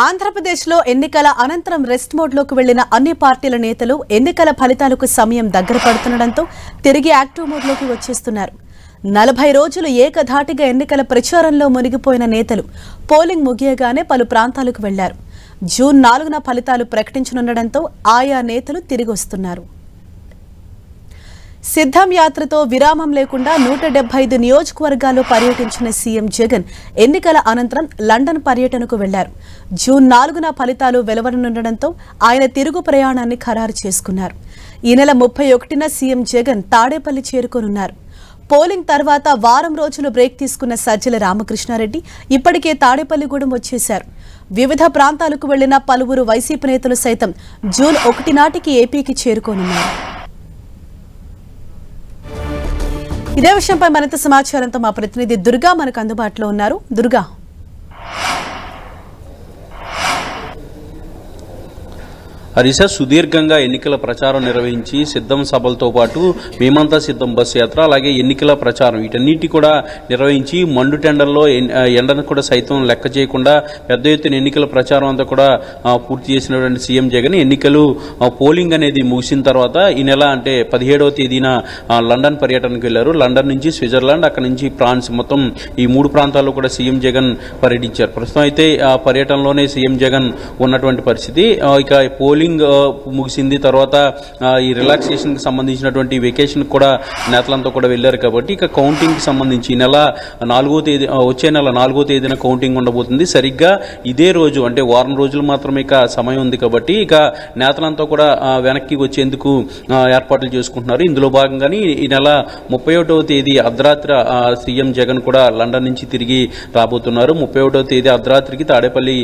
ఆంధ్రప్రదేశ్లో ఎన్నికల అనంతరం రెస్ట్ మోడ్లోకి వెళ్లిన అన్ని పార్టీల నేతలు ఎన్నికల ఫలితాలకు సమయం దగ్గర పడుతుండటంతో తిరిగి యాక్టివ్ మోడ్లోకి వచ్చేస్తున్నారు. 40 రోజులు ఏకధాటిగా ఎన్నికల ప్రచారంలో మునిగిపోయిన నేతలు పోలింగ్ ముగియగానే పలు ప్రాంతాలకు వెళ్లారు. జూన్ 4న ఫలితాలు ప్రకటించనుండటంతో ఆయా నేతలు తిరిగి వస్తున్నారు. సిద్ధం యాత్రతో విరామం లేకుండా 175 నియోజకవర్గాల్లో పర్యటించిన సీఎం జగన్ ఎన్నికల అనంతరం లండన్ పర్యటనకు వెళ్లారు. జూన్ 4న ఫలితాలు వెలువడనుండటంతో ఆయన తిరుగు ప్రయాణాన్ని ఖరారు చేసుకున్నారు. ఈ నెల 31న సీఎం జగన్ తాడేపల్లి చేరుకోనున్నారు. పోలింగ్ తర్వాత వారం రోజులు బ్రేక్ తీసుకున్న సజ్జల రామకృష్ణారెడ్డి ఇప్పటికే తాడేపల్లిగూడెం వచ్చేశారు. వివిధ ప్రాంతాలకు వెళ్లిన పలువురు వైసీపీ నేతలు సైతం జూన్ 1 నాటికి ఏపీకి చేరుకోనున్నారు. ఇదే విషయంపై మరింత సమాచారంతో మా ప్రతినిధి దుర్గా మనకు అందుబాటులో ఉన్నారు. దుర్గా, హరీష, సుదీర్ఘంగా ఎన్నికల ప్రచారం నిర్వహించి సిద్ధం సభలతో పాటు మేమంతా సిద్ధం బస్ యాత్ర, అలాగే ఎన్నికల ప్రచారం వీటన్నిటి కూడా నిర్వహించి మండు టెండర్లో ఎండను కూడా సైతం లెక్క చేయకుండా పెద్ద ఎత్తున ఎన్నికల ప్రచారం అంతా కూడా పూర్తి చేసినటువంటి సీఎం జగన్ ఎన్నికలు పోలింగ్ అనేది ముగిసిన తర్వాత ఈ నెల అంటే 17వ తేదీన లండన్ పర్యటనకు వెళ్లారు. లండన్ నుంచి స్విట్జర్లాండ్, అక్కడి నుంచి ఫ్రాన్స్, మొత్తం ఈ 3 ప్రాంతాల్లో కూడా సీఎం జగన్ పర్యటించారు. ప్రస్తుతం అయితే ఆ పర్యటనలోనే సీఎం జగన్ ఉన్నటువంటి పరిస్థితి. ఇక పోలింగ్ ముగిసింది, తర్వాత ఈ రిలాక్సేషన్ కి సంబంధించినటువంటి వెకేషన్ కూడా నేతలంతా కూడా వెళ్లారు. కాబట్టి ఇక కౌంటింగ్ కి సంబంధించి ఈ నెల 4వ తేదీ, వచ్చే నెల 4వ తేదీన కౌంటింగ్ ఉండబోతుంది. సరిగ్గా ఇదే రోజు అంటే వారం రోజులు మాత్రమే ఇక సమయం ఉంది. కాబట్టి ఇక నేతలంతా కూడా వెనక్కి వచ్చేందుకు ఏర్పాట్లు చేసుకుంటున్నారు. ఇందులో భాగంగానే ఈ నెల 31వ తేదీ అర్ధరాత్రి సీఎం జగన్ కూడా లండన్ నుంచి తిరిగి రాబోతున్నారు. 31వ తేదీ అర్ధరాత్రికి తాడేపల్లి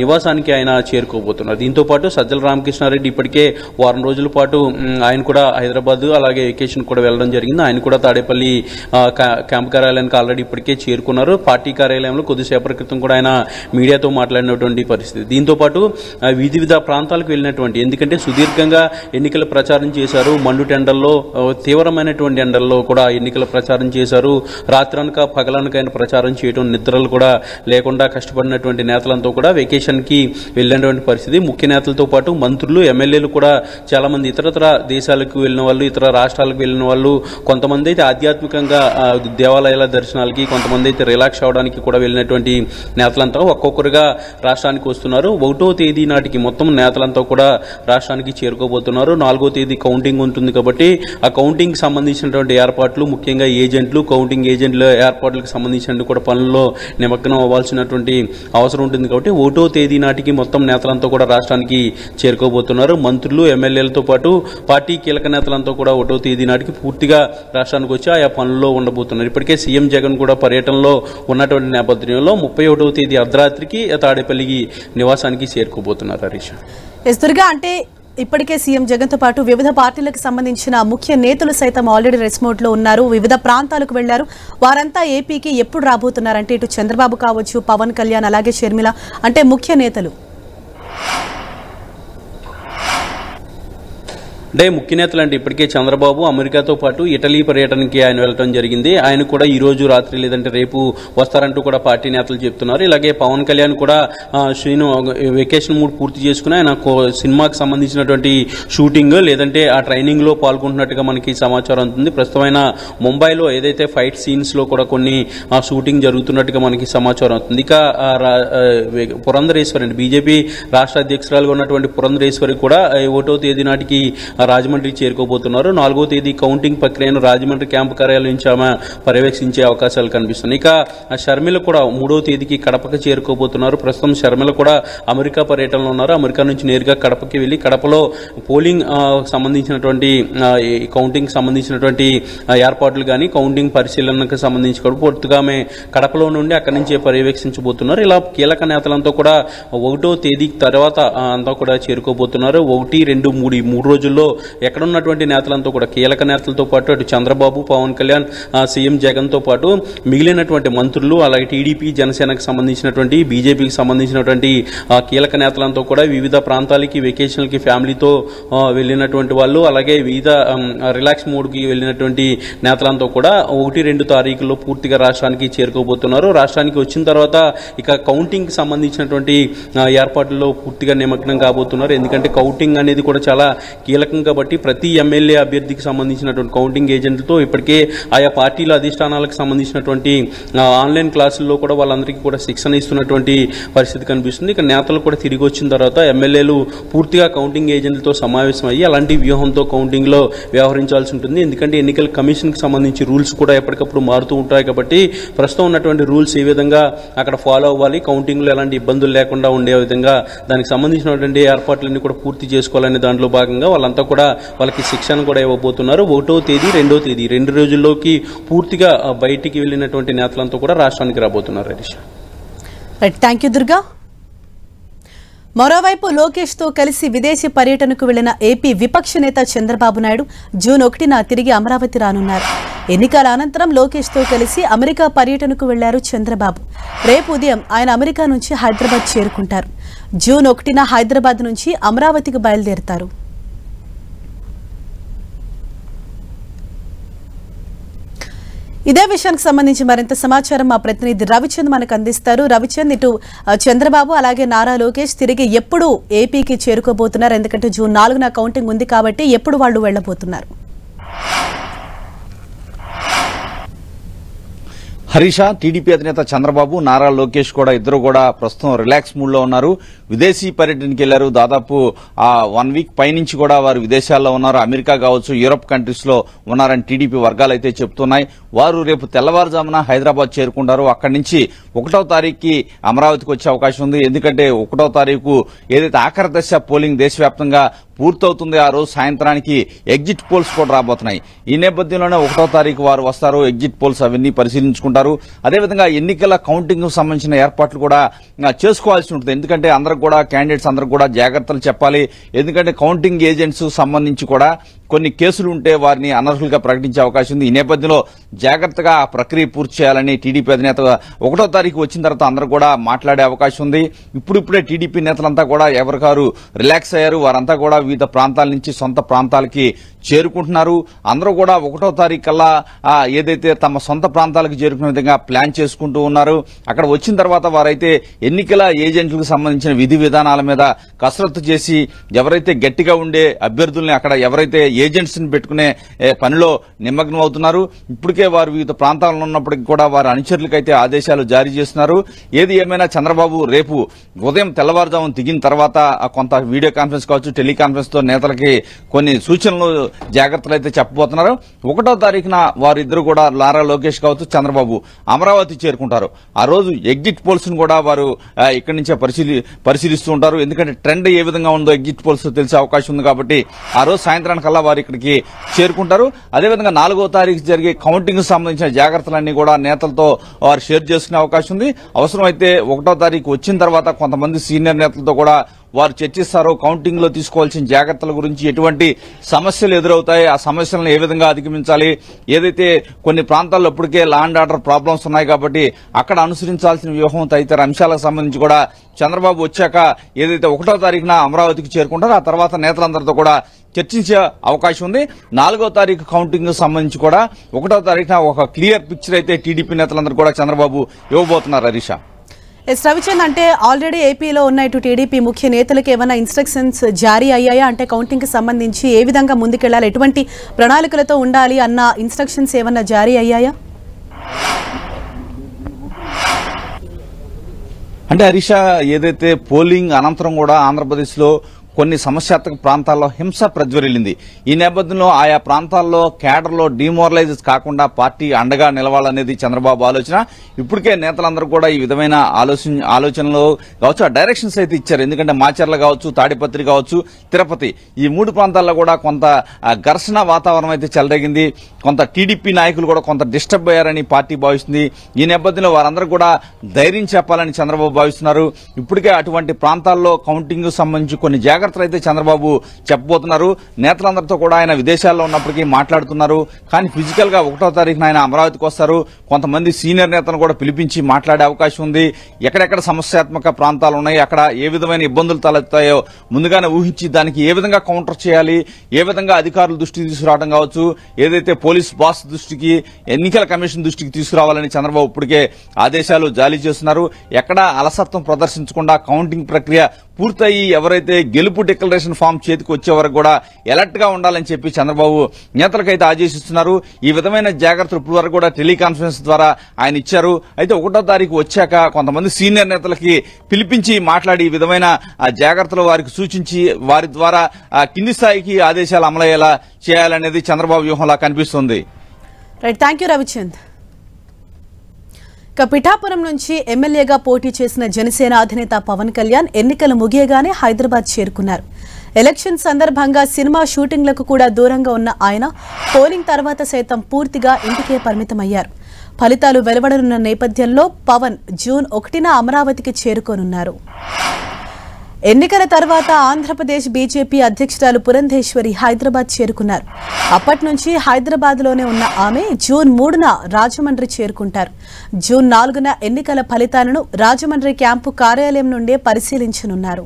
నివాసానికి ఆయన చేరుకోబోతున్నారు. దీంతో పాటు సజ్జల రామకృష్ణారెడ్డి ఇప్పటికే వారం రోజుల పాటు ఆయన కూడా హైదరాబాద్ అలాగే వెకేషన్ కూడా వెళ్లడం జరిగింది. ఆయన కూడా తాడేపల్లి క్యాంప్ కార్యాలయానికి ఆల్రెడీ ఇప్పటికే చేరుకున్నారు. పార్టీ కార్యాలయంలో కొద్దిసేపటి క్రితం కూడా ఆయన మీడియాతో మాట్లాడినటువంటి పరిస్థితి. దీంతో పాటు వివిధ ప్రాంతాలకు వెళ్ళినటువంటి, ఎందుకంటే సుదీర్ఘంగా ఎన్నికల ప్రచారం చేశారు. మండు టెండర్లో తీవ్రమైనటువంటి ఎండల్లో కూడా ఎన్నికల ప్రచారం చేశారు. రాత్రనక పగలనకైన ప్రచారం చేయడం, నిద్రలు కూడా లేకుండా కష్టపడినటువంటి నేతలంతా కూడా వెకేషన్ కి వెళ్ళినటువంటి పరిస్థితి. ముఖ్య నేతలతో పాటు మంత్రులు, ఎమ్మెల్యేలు కూడా చాలా మంది ఇతరత్ర దేశాలకు వెళ్లిన వాళ్ళు, ఇతర రాష్ట్రాలకు వెళ్లిన వాళ్ళు, కొంతమంది అయితే ఆధ్యాత్మికంగా దేవాలయాల దర్శనాలకి, కొంతమంది అయితే రిలాక్స్ అవడానికి కూడా వెళ్ళినటువంటి నేతలంతా ఒక్కొక్కరుగా రాష్ట్రానికి వస్తున్నారు. 1వ తేదీ నాటికి మొత్తం నేతలంతా కూడా రాష్ట్రానికి చేరుకోబోతున్నారు. 4వ తేదీ కౌంటింగ్ ఉంటుంది. కాబట్టి ఆ కౌంటింగ్ కి సంబంధించినటువంటి ఏర్పాట్లు, ముఖ్యంగా ఏజెంట్లు, కౌంటింగ్ ఏజెంట్ల ఏర్పాట్లకు సంబంధించిన కూడా పనుల్లో నిమగ్నం అవ్వాల్సినటువంటి అవసరం ఉంటుంది. కాబట్టి 1వ తేదీ నాటికి మొత్తం నేతలంతా కూడా రాష్ట్రానికి చేరుకోబోతున్నారు. మంత్రులు, ఎమ్మెల్యేలతో పాటు పార్టీ కీలక నేతలంతా కూడా 1వ తేదీ నాటికి పూర్తిగా రాష్ట్రానికి వచ్చి ఆయా పనుల్లో ఉండబోతున్నారు. ఇప్పటికే సీఎం జగన్ కూడా పర్యటనలో ఉన్నటువంటి నేపథ్యంలో 31వ తేదీ అర్ధరాత్రికి తాడేపల్లి నివాసానికి చేరుకోబోతున్నారు. హరీష్, దుర్గా, అంటే ఇప్పటికే సీఎం జగన్ తో పాటు వివిధ పార్టీలకు సంబంధించిన ముఖ్య నేతలు సైతం ఆల్రెడీ రెస్ట్ మోడ్ లో ఉన్నారు. వివిధ ప్రాంతాలకు వెళ్లారు. వారంతా ఏపీకి ఎప్పుడు రాబోతున్నారంటే ఇటు చంద్రబాబు కావచ్చు, పవన్ కళ్యాణ్, అలాగే షర్మిల, అంటే ముఖ్య నేతలు. అంటే ముఖ్య నేతలు అంటే ఇప్పటికే చంద్రబాబు అమెరికాతో పాటు ఇటలీ పర్యటనకి ఆయన వెళ్ళడం జరిగింది. ఆయన కూడా ఈ రోజు రాత్రి లేదంటే రేపు వస్తారంటూ కూడా పార్టీ నేతలు చెప్తున్నారు. ఇలాగే పవన్ కళ్యాణ్ కూడా వెకేషన్ మూడ్ పూర్తి చేసుకుని ఆయన సినిమాకి సంబంధించినటువంటి షూటింగ్ లేదంటే ఆ ట్రైనింగ్ లో పాల్గొంటున్నట్టుగా మనకి సమాచారం ఉంటుంది. ప్రస్తుతమైన ముంబైలో ఏదైతే ఫైట్ సీన్స్ లో కూడా కొన్ని షూటింగ్ జరుగుతున్నట్టుగా మనకి సమాచారం అవుతుంది. ఇక పురంధరేశ్వరి అంటే బీజేపీ రాష్ట్ర అధ్యక్షురాలుగా ఉన్నటువంటి పురంధరేశ్వరి కూడా 1వ తేదీ నాటికి రాజమండ్రి చేరుకోబోతున్నారు. 4వ తేదీ కౌంటింగ్ ప్రక్రియను రాజమండ్రి క్యాంపు కార్యాలయం నుంచి ఆమె పర్యవేక్షించే అవకాశాలు కనిపిస్తున్నాయి. ఇక షర్మిల కూడా 3వ తేదీకి కడపకి చేరుకోబోతున్నారు. ప్రస్తుతం షర్మిల కూడా అమెరికా పర్యటనలో ఉన్నారు. అమెరికా నుంచి నేరుగా కడపకి వెళ్లి కడపలో పోలింగ్ సంబంధించినటువంటి కౌంటింగ్ సంబంధించినటువంటి ఏర్పాట్లు కానీ, కౌంటింగ్ పరిశీలనకు సంబంధించి కూడా పూర్తిగా ఆమె కడపలో నుండి అక్కడి నుంచే పర్యవేక్షించబోతున్నారు. ఇలా కీలక నేతలంతా కూడా 1వ తేదీ తర్వాత అంతా కూడా చేరుకోబోతున్నారు. 1, 2, 3 ఈ 3 రోజుల్లో ఎక్కడున్నటువంటి నేతలంతా కూడా కీలక నేతలతో పాటు అటు చంద్రబాబు, పవన్ కళ్యాణ్, సీఎం జగన్తో పాటు మిగిలినటువంటి మంత్రులు, అలాగే టీడీపీ, జనసేనకు సంబంధించినటువంటి, బీజేపీకి సంబంధించినటువంటి కీలక నేతలంతా కూడా వివిధ ప్రాంతాలకి వెకేషన్లకి ఫ్యామిలీతో వెళ్ళినటువంటి వాళ్ళు, అలాగే వివిధ రిలాక్స్ మోడ్కి వెళ్ళినటువంటి నేతలంతా కూడా 1-2 తారీఖుల్లో పూర్తిగా రాష్ట్రానికి చేరుకోబోతున్నారు. రాష్ట్రానికి వచ్చిన తర్వాత ఇక కౌంటింగ్కి సంబంధించినటువంటి ఏర్పాట్లలో పూర్తిగా నిమగ్నం కాబోతున్నారు. ఎందుకంటే కౌంటింగ్ అనేది కూడా చాలా కీలకం కాబట్టి ప్రతి ఎమ్మెల్యే అభ్యర్థికి సంబంధించినటువంటి కౌంటింగ్ ఏజెంట్లతో ఇప్పటికే ఆయా పార్టీల అధిష్టానాలకు సంబంధించినటువంటి ఆన్లైన్ క్లాసుల్లో కూడా వాళ్ళందరికీ కూడా శిక్షణ ఇస్తున్నటువంటి పరిస్థితి కనిపిస్తుంది. ఇక నేతలు కూడా తిరిగి వచ్చిన తర్వాత ఎమ్మెల్యేలు పూర్తిగా కౌంటింగ్ ఏజెంట్లతో సమావేశం అయ్యి అలాంటి వ్యూహంతో కౌంటింగ్లో వ్యవహరించాల్సి ఉంటుంది. ఎందుకంటే ఎన్నికల కమిషన్కి సంబంధించి రూల్స్ కూడా ఎప్పటికప్పుడు మారుతూ ఉంటాయి కాబట్టి ప్రస్తుతం ఉన్నటువంటి రూల్స్ ఏ విధంగా అక్కడ ఫాలో అవ్వాలి, కౌంటింగ్లో ఎలాంటి ఇబ్బందులు లేకుండా ఉండే విధంగా దానికి సంబంధించినటువంటి ఏర్పాట్లన్నీ కూడా పూర్తి చేసుకోవాలనే దాంట్లో భాగంగా వాళ్ళంతా కూడా వాళ్ళకి శిక్షణ కూడా ఇవ్వబోతున్నారు. 1వ తేదీ, 2వ తేదీ 2 రోజుల్లోకి పూర్తిగా బయటికి వెళ్ళినటువంటి నేతలంతా కూడా రాష్ట్రానికి రాబోతున్నారు. Harish, thank you Durga. మరోవైపు లోకేష్ తో కలిసి విదేశీ పర్యటనకు వెళ్లిన ఏపీ విపక్ష నేత చంద్రబాబు నాయుడు జూన్ 1న తిరిగి అమరావతి రానున్నారు. ఎన్నికల అనంతరం లోకేష్ తో కలిసి అమెరికా పర్యటనకు వెళ్లారు చంద్రబాబు. రేపు ఉదయం ఆయన అమెరికా నుంచి హైదరాబాద్ చేరుకుంటారు. జూన్ 1న హైదరాబాద్ నుంచి అమరావతికి బయలుదేరతారు. ఇదే విషయానికి సంబంధించి మరింత సమాచారం మా ప్రతినిధి రవిచంద్ మనకు అందిస్తారు. రవిచంద్, ఇటు చంద్రబాబు అలాగే నారా లోకేష్ తిరిగి ఎప్పుడు ఏపీకి చేరుకోబోతున్నారు? ఎందుకంటే జూన్ 4న కౌంటింగ్ ఉంది కాబట్టి ఎప్పుడు వాళ్ళు వెళ్లబోతున్నారు? హరీష, టీడీపీ అధినేత చంద్రబాబు, నారా లోకేష్ కూడా ఇద్దరు కూడా ప్రస్తుతం రిలాక్స్ మూడ్ లో ఉన్నారు. విదేశీ పర్యటనకి వెళ్లారు. దాదాపు 1 వీక్ పైనుంచి కూడా వారు విదేశాల్లో ఉన్నారు. అమెరికా కావచ్చు, యూరప్ కంట్రీస్ లో ఉన్నారని టీడీపీ వర్గాలు అయితే చెప్తున్నాయి. వారు రేపు తెల్లవారుజామున హైదరాబాద్ చేరుకుంటారు. అక్కడి నుంచి 1వ తారీఖుకి అమరావతికి వచ్చే అవకాశం ఉంది. ఎందుకంటే 1వ తారీఖు ఏదైతే ఆఖరి దశ పోలింగ్ దేశవ్యాప్తంగా పూర్తవుతుంది, ఆ రోజు సాయంత్రానికి ఎగ్జిట్ పోల్స్ కూడా రాబోతున్నాయి. ఈ నేపథ్యంలోనే 1వ తారీఖు వారు వస్తారు. ఎగ్జిట్ పోల్స్ అవన్నీ పరిశీలించుకుంటారు. అదేవిధంగా ఎన్నికల కౌంటింగ్ కు సంబంధించిన ఏర్పాట్లు కూడా చేసుకోవాల్సి ఉంటుంది. ఎందుకంటే అందరికి కూడా, క్యాండిడేట్స్ అందరికి కూడా జాగ్రత్తలు చెప్పాలి. ఎందుకంటే కౌంటింగ్ ఏజెంట్స్ సంబంధించి కూడా కొన్ని కేసులు ఉంటే వారిని అనర్హులుగా ప్రకటించే అవకాశం ఉంది. ఈ నేపథ్యంలో జాగ్రత్తగా ఆ ప్రక్రియ పూర్తి చేయాలని టీడీపీ అధినేత 1వ తారీఖు వచ్చిన తర్వాత అందరూ కూడా మాట్లాడే అవకాశం ఉంది. ఇప్పుడిప్పుడే టీడీపీ నేతలంతా కూడా ఎవరికారు రిలాక్స్ అయ్యారు. వారంతా కూడా వివిధ ప్రాంతాల నుంచి సొంత ప్రాంతాలకి చేరుకుంటున్నారు. అందరూ కూడా 1వ తారీఖు కల్లా ఏదైతే తమ సొంత ప్రాంతాలకు చేరుకునే విధంగా ప్లాన్ చేసుకుంటూ ఉన్నారు. అక్కడ వచ్చిన తర్వాత వారైతే ఎన్నికల ఏజెంట్లకు సంబంధించిన విధి విధానాల మీద కసరత్తు చేసి ఎవరైతే గట్టిగా ఉండే అభ్యర్థుల్ని, అక్కడ ఎవరైతే ఏజెంట్స్ ని పెట్టుకునే పనిలో నిమగ్నం అవుతున్నారు. ఇప్పటికే వారు వివిధ ప్రాంతాల్లో ఉన్నప్పటికీ కూడా వారి అనుచరులకైతే ఆదేశాలు జారీ చేస్తున్నారు. ఏది ఏమైనా చంద్రబాబు రేపు ఉదయం తెల్లవారుజామున దిగిన తర్వాత కొంత వీడియో కాన్ఫరెన్స్ కావచ్చు, టెలికాన్ఫరెన్స్ తో నేతలకి కొన్ని సూచనలు, జాగ్రత్తలు అయితే చెప్పబోతున్నారు. 1వ తారీఖున వారిద్దరు కూడా నారా లోకేష్ కావచ్చు, చంద్రబాబు అమరావతి చేరుకుంటారు. ఆ రోజు ఎగ్జిట్ పోల్స్ ను కూడా వారు ఇక్కడి నుంచే పరిశీలిస్తూ ఉంటారు. ఎందుకంటే ట్రెండ్ ఏ విధంగా ఉందో ఎగ్జిట్ పోల్స్ తెలిసే అవకాశం ఉంది కాబట్టి ఆ రోజు సాయంత్రానికల్లా వారు ఇక్కడికి చేరుకుంటారు. అదేవిధంగా 4వ తారీఖు జరిగే కౌంటింగ్ కు సంబంధించిన జాగ్రత్తలన్నీ కూడా నేతలతో వారు షేర్ చేసుకునే అవకాశం ఉంది. అవసరమైతే 1వ తారీఖు వచ్చిన తర్వాత కొంతమంది సీనియర్ నేతలతో కూడా వారు చర్చిస్తారు. కౌంటింగ్ లో తీసుకోవాల్సిన జాగ్రత్తల గురించి, ఎటువంటి సమస్యలు ఎదురవుతాయి, ఆ సమస్యలను ఏ విధంగా అధిగమించాలి, ఏదైతే కొన్ని ప్రాంతాల్లో ఇప్పటికే లా అండ్ ఆర్డర్ ప్రాబ్లమ్స్ ఉన్నాయి కాబట్టి అక్కడ అనుసరించాల్సిన వ్యూహం తదితర అంశాలకు సంబంధించి కూడా చంద్రబాబు వచ్చాక ఏదైతే 1వ తారీఖున అమరావతికి చేరుకుంటారో ఆ తర్వాత నేతలందరితో కూడా చర్చించే అవకాశం ఉంది. 4వ తారీఖు కౌంటింగ్ సంబంధించి కూడా 1వ తారీఖున ఒక క్లియర్ పిక్చర్ అయితే టీడీపీ నేతలందరూ కూడా చంద్రబాబు ఇవ్వబోతున్నారు. హరీష, రవిచంద్, అంటే ఆల్రెడీ ఏపీలో ఉన్న ఇటు టీడీపీ ముఖ్య నేతలకు ఏమైనా ఇన్స్ట్రక్షన్స్ జారీ అయ్యాయా? అంటే కౌంటింగ్ కి సంబంధించి ఏ విధంగా ముందుకెళ్లాలి, ఎటువంటి ప్రణాళికలతో ఉండాలి అన్న ఇన్స్ట్రక్షన్స్ ఏమైనా జారీ అయ్యాయా? అంటే హరీష, ఏదైతే పోలింగ్ అనంతరం కూడా ఆంధ్రప్రదేశ్ లో కొన్ని సమస్యాత్మక ప్రాంతాల్లో హింస ప్రజ్వరిల్లింది. ఈ నేపథ్యంలో ఆయా ప్రాంతాల్లో కేడర్లో డిమోరలైజ్ కాకుండా పార్టీ అండగా నిలవాలనేది చంద్రబాబు ఆలోచన. ఇప్పటికే నేతలందరూ కూడా ఈ విధమైన ఆలోచనలో కావచ్చు, ఆ డైరెక్షన్స్ అయితే ఇచ్చారు. ఎందుకంటే మాచర్ల కావచ్చు, తాడిపత్రి కావచ్చు, తిరుపతి, ఈ 3 ప్రాంతాల్లో కూడా కొంత ఘర్షణ వాతావరణం అయితే చెలరేగింది. కొంత టీడీపీ నాయకులు కూడా కొంత డిస్టర్బ్ అయ్యారని పార్టీ భావిస్తుంది. ఈ నేపథ్యంలో వారందరూ కూడా ధైర్యం చెప్పాలని చంద్రబాబు భావిస్తున్నారు. ఇప్పటికే అటువంటి ప్రాంతాల్లో కౌంటింగ్ సంబంధించి కొన్ని జాగ్రత్తలు జాగ్రత్తలు అయితే చంద్రబాబు చెప్పబోతున్నారు. నేతలందరితో కూడా ఆయన విదేశాల్లో ఉన్నప్పటికీ మాట్లాడుతున్నారు. కానీ ఫిజికల్ గా 1వ తారీఖున ఆయన అమరావతికి వస్తారు. కొంతమంది సీనియర్ నేతలను కూడా పిలిపించి మాట్లాడే అవకాశం ఉంది. ఎక్కడెక్కడ సమస్యాత్మక ప్రాంతాలు ఉన్నాయి, అక్కడ ఏ విధమైన ఇబ్బందులు తలెత్తాయో ముందుగానే ఊహించి దానికి ఏ విధంగా కౌంటర్ చేయాలి, ఏ విధంగా అధికారుల దృష్టికి తీసుకురావడం కావచ్చు, ఏదైతే పోలీస్ బాస్ దృష్టికి, ఎన్నికల కమిషన్ దృష్టికి తీసుకురావాలని చంద్రబాబు ఇప్పటికే ఆదేశాలు జారీ చేస్తున్నారు. ఎక్కడా అలసత్వం ప్రదర్శించకుండా కౌంటింగ్ ప్రక్రియ పూర్తయి ఎవరైతే గెలుపు డిక్లరేషన్ ఫామ్ చేతికి వచ్చే వరకు కూడా ఎలర్ట్ గా ఉండాలని చెప్పి చంద్రబాబు నేతలకైతే ఆదేశిస్తున్నారు. ఈ విధమైన జాగ్రత్తలు ఇప్పటి వరకు కూడా టెలికాన్ఫరెన్స్ ద్వారా ఆయన ఇచ్చారు. అయితే 1వ తారీఖు వచ్చాక కొంతమంది సీనియర్ నేతలకి పిలిపించి మాట్లాడి ఈ విధమైన జాగ్రత్తలు వారికి సూచించి వారి ద్వారా కింది స్థాయికి ఆదేశాలు అమలయ్యేలా చేయాలనేది చంద్రబాబు వ్యూహంలా కనిపిస్తుంది. Right, thank you Ravichand. Pithapuram నుంచి ఎమ్మెల్యేగా పోటీ చేసిన జనసేన అధినేత పవన్ కళ్యాణ్ ఎన్నికలు ముగియగానే హైదరాబాద్ చేరుకున్నారు. ఎలక్షన్ సందర్భంగా సినిమా షూటింగ్లకు కూడా దూరంగా ఉన్న ఆయన పోలింగ్ తర్వాత సైతం పూర్తిగా ఇంటికే పరిమితమయ్యారు. ఫలితాలు వెలువడనున్న నేపథ్యంలో పవన్ జూన్ 1న అమరావతికి చేరుకోనున్నారు. ఎన్నికల తర్వాత ఆంధ్రప్రదేశ్ బీజేపీ అధ్యక్షురాలు పురంధేశ్వరి హైదరాబాద్ చేరుకున్నారు. అప్పటి నుంచి హైదరాబాద్లోనే ఉన్న ఆమె జూన్ 3న రాజమండ్రి చేరుకుంటారు. జూన్ 4న ఎన్నికల ఫలితాలను రాజమండ్రి క్యాంపు కార్యాలయం నుండే పరిశీలించనున్నారు.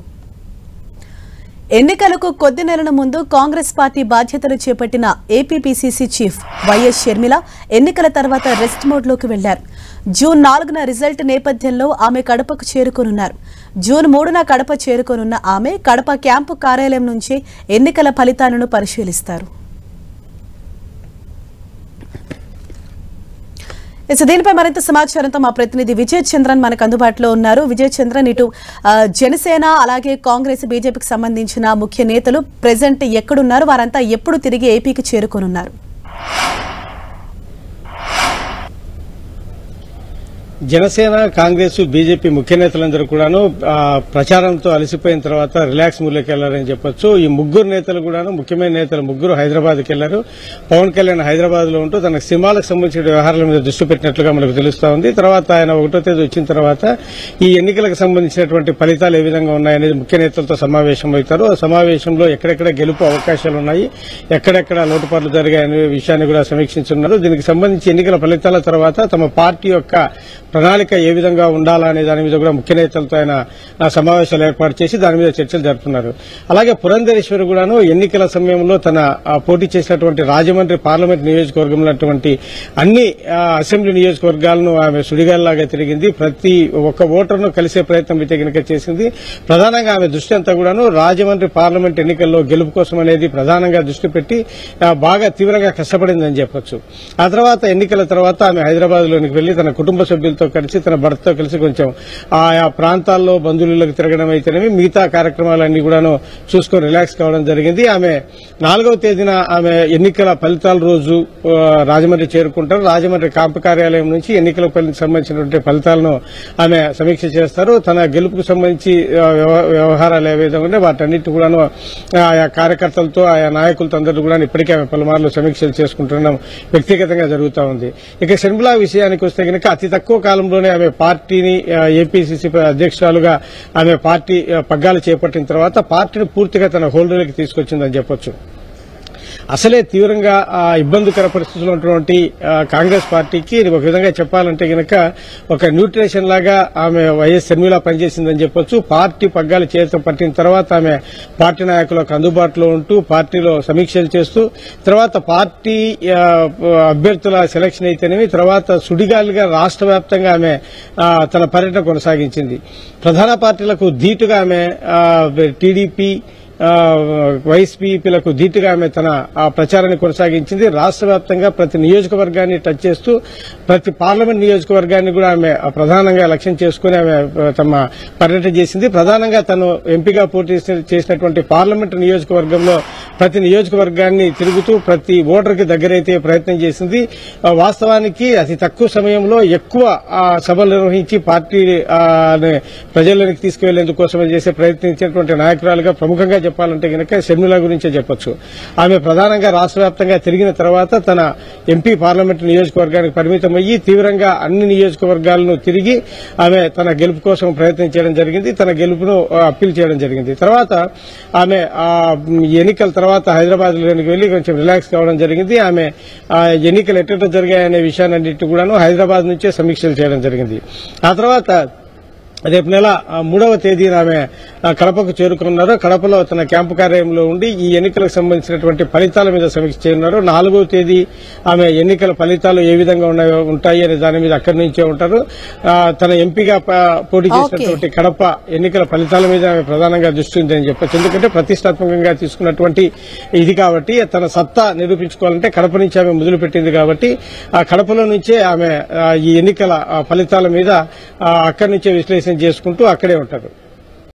ఎన్నికలకు కొద్ది నెలల ముందు కాంగ్రెస్ పార్టీ బాధ్యతలు చేపట్టిన ఏపీపీసీసీ చీఫ్ వైఎస్ షర్మిల ఎన్నికల తర్వాత రెస్ట్ మోడ్లోకి వెళ్లారు. జూన్ 4న రిజల్ట్ నేపథ్యంలో ఆమె కడపకు చేరుకోనున్నారు. జూన్ 3న కడప చేరుకోనున్న ఆమె కడప క్యాంపు కార్యాలయం నుంచి ఎన్నికల ఫలితాలను పరిశీలిస్తారు. దీనిపై మరింత సమాచారంతో మా ప్రతినిధి విజయ్ చంద్రన్ మనకు అందుబాటులో ఉన్నారు. విజయ్ చంద్రన్, ఇటు జనసేన అలాగే కాంగ్రెస్ బీజేపీకి సంబంధించిన ముఖ్య నేతలు ప్రెజెంట్ ఎక్కడున్నారు, వారంతా ఎప్పుడు తిరిగి ఏపీకి చేరుకోనున్నారు? జనసేన, కాంగ్రెస్, బీజేపీ ముఖ్య నేతలందరూ కూడాను ప్రచారంతో అలసిపోయిన తర్వాత రిలాక్స్ మూడ్లోకి వెళ్లారని చెప్పొచ్చు. ఈ ముగ్గురు నేతలు కూడాను, ముఖ్యమైన నేతలు ముగ్గురు హైదరాబాద్కి వెళ్లారు. పవన్ కళ్యాణ్ హైదరాబాద్ లో ఉంటూ తన సినిమాలకు సంబంధించిన వ్యవహారాల మీద దృష్టి పెట్టినట్లుగా మనకు తెలుస్తా ఉంది. తర్వాత ఆయన 1వ తేదీ వచ్చిన తర్వాత ఈ ఎన్నికలకు సంబంధించినటువంటి ఫలితాలు ఏ విధంగా ఉన్నాయనేది ముఖ్య నేతలతో సమావేశం అవుతారు. ఆ సమావేశంలో ఎక్కడెక్కడ గెలుపు అవకాశాలు ఉన్నాయి, ఎక్కడెక్కడ లోటుపాట్లు జరిగాయనే విషయాన్ని కూడా సమీక్షించున్నారు. దీనికి సంబంధించి ఎన్నికల ఫలితాల తర్వాత తమ పార్టీ యొక్క ప్రణాళిక ఏ విధంగా ఉండాలా అనే దాని మీద కూడా ముఖ్య నేతలతో ఆయన సమావేశాలు ఏర్పాటు చేసి దాని మీద చర్చలు జరుపుతున్నారు. అలాగే పురంధేశ్వరి కూడాను ఎన్నికల సమయంలో తన పోటీ చేసినటువంటి రాజమండ్రి పార్లమెంట్ నియోజకవర్గంలో అన్ని అసెంబ్లీ నియోజకవర్గాలను ఆమె సుడిగాల్లాగా తిరిగింది. ప్రతి ఒక్క ఓటర్ను కలిసే ప్రయత్నం అయితే కనుక చేసింది. ప్రధానంగా ఆమె దృష్టి అంతా కూడాను రాజమండ్రి పార్లమెంట్ ఎన్నికల్లో గెలుపు కోసం అనేది ప్రధానంగా దృష్టి పెట్టి బాగా తీవ్రంగా కష్టపడిందని చెప్పొచ్చు. ఆ తర్వాత ఎన్నికల తర్వాత ఆమె హైదరాబాద్ లోనికి వెళ్లి తన కుటుంబ సభ్యులతో కలిసి, తన భర్తతో కలిసి కొంచెం ఆయా ప్రాంతాల్లో బంధువులకు తిరగడం అయితేనేమి మిగతా కార్యక్రమాలన్నీ కూడాను చూసుకొని రిలాక్స్ కావడం జరిగింది. ఆమె 4వ తేదీన ఆమె ఎన్నికల ఫలితాల రోజు రాజమండ్రి చేరుకుంటారు. రాజమండ్రి క్యాంపు కార్యాలయం నుంచి ఎన్నికలకు సంబంధించినటువంటి ఫలితాలను ఆమె సమీక్ష చేస్తారు. తన గెలుపుకు సంబంధించి వ్యవహారాలు ఏ విధంగా ఉన్నాయి వాటన్నిటి కూడాను ఆయా కార్యకర్తలతో, ఆయా నాయకులతో అందరూ కూడా ఇప్పటికే ఆమె పలుమార్లు సమీక్షలు చేసుకుంటున్నాం వ్యక్తిగతంగా జరుగుతూ ఉంది. ఇక షర్మిల విషయానికి వస్తే కనుక అతి తక్కువ కాలంలోనే ఆమె పార్టీని ఏపీసీసీ అధ్యక్షురాలుగా ఆమె పార్టీ పగ్గాలు చేపట్టిన తర్వాత పార్టీని పూర్తిగా తన హోల్డర్లోకి తీసుకొచ్చిందని చెప్పొచ్చు. అసలే తీవ్రంగా ఇబ్బందికర పరిస్థితుల్లో ఉన్నటువంటి కాంగ్రెస్ పార్టీకి ఒక విధంగా చెప్పాలంటే గనక ఒక న్యూట్రిషన్ లాగా ఆమె వైఎస్ షర్మిల పనిచేసిందని చెప్పొచ్చు. పార్టీ పగ్గాలు చేత పట్టిన తర్వాత ఆమె పార్టీ నాయకులకు అందుబాటులో ఉంటూ పార్టీలో సమీక్షలు చేస్తూ తర్వాత పార్టీ అభ్యర్థుల సెలక్షన్ అయితేనేమి తర్వాత సుడిగాలిగా రాష్ట్ర వ్యాప్తంగా ఆమె తన పర్యటన కొనసాగించింది. ప్రధాన పార్టీలకు ధీటుగా ఆమె టీడీపీ, వైసీపీలకు ధీటుగా ఆమె తన ప్రచారాన్ని కొనసాగించింది. రాష్ట్ర వ్యాప్తంగా ప్రతి నియోజకవర్గాన్ని టచ్ చేస్తూ ప్రతి పార్లమెంట్ నియోజకవర్గాన్ని కూడా ఆమె ప్రధానంగా లక్ష్యం చేసుకుని ఆమె తమ పర్యటన చేసింది. ప్రధానంగా తను ఎంపీగా పోటీ చేసినటువంటి పార్లమెంట్ నియోజకవర్గంలో ప్రతి నియోజకవర్గాన్ని తిరుగుతూ ప్రతి ఓటర్కి దగ్గరైతే ప్రయత్నం చేసింది. వాస్తవానికి అతి తక్కువ సమయంలో ఎక్కువ సభలు నిర్వహించి పార్టీ ప్రజల్లోకి తీసుకువెళ్లేందుకోసమే చేసే ప్రయత్నించినటువంటి నాయకురాలుగా ప్రముఖంగా చెప్పాలంటే గనక షర్మిల గురించే చెప్పొచ్చు. ఆమె ప్రధానంగా రాష్ట్ర వ్యాప్తంగా తిరిగిన తర్వాత తన ఎంపీ పార్లమెంటు నియోజకవర్గానికి పరిమితమయ్యి తీవ్రంగా అన్ని నియోజకవర్గాలను తిరిగి ఆమె తన గెలుపు కోసం ప్రయత్నం చేయడం జరిగింది. తన గెలుపును అప్పీల్ చేయడం జరిగింది. తర్వాత ఆమె ఎన్నికల తర్వాత హైదరాబాద్ లోనికి వెళ్లి కొంచెం రిలాక్స్ కావడం జరిగింది. ఆమె ఎన్నికలు ఎట్ట జరిగాయనే విషయాన్నింటి కూడాను హైదరాబాద్ నుంచే సమీక్షలు చేయడం జరిగింది. ఆ తర్వాత రేపు నెల 3వ తేదీన ఆమె కడపకు చేరుకున్నారు. కడపలో తన క్యాంపు కార్యాలయంలో ఉండి ఈ ఎన్నికలకు సంబంధించినటువంటి ఫలితాల మీద సమీక్ష చేయనున్నారు. 4వ తేదీ ఆమె ఎన్నికల ఫలితాలు ఏ విధంగా ఉంటాయి అనే దాని మీద అక్కడి నుంచే ఉంటారు. తన ఎంపీగా పోటీ చేసినటువంటి కడప ఎన్నికల ఫలితాల మీద ఆమె ప్రధానంగా దృష్టి ఉందని చెప్పొచ్చు. ఎందుకంటే ప్రతిష్టాత్మకంగా తీసుకున్నటువంటి ఇది కాబట్టి తన సత్తా నిరూపించుకోవాలంటే కడప నుంచి ఆమె మొదలుపెట్టింది కాబట్టి ఆ కడపలో నుంచే ఆమె ఈ ఎన్నికల ఫలితాల మీద అక్కడి నుంచే విశ్లేషణ చేసుకుంటూ అక్కడే ఉంటారు.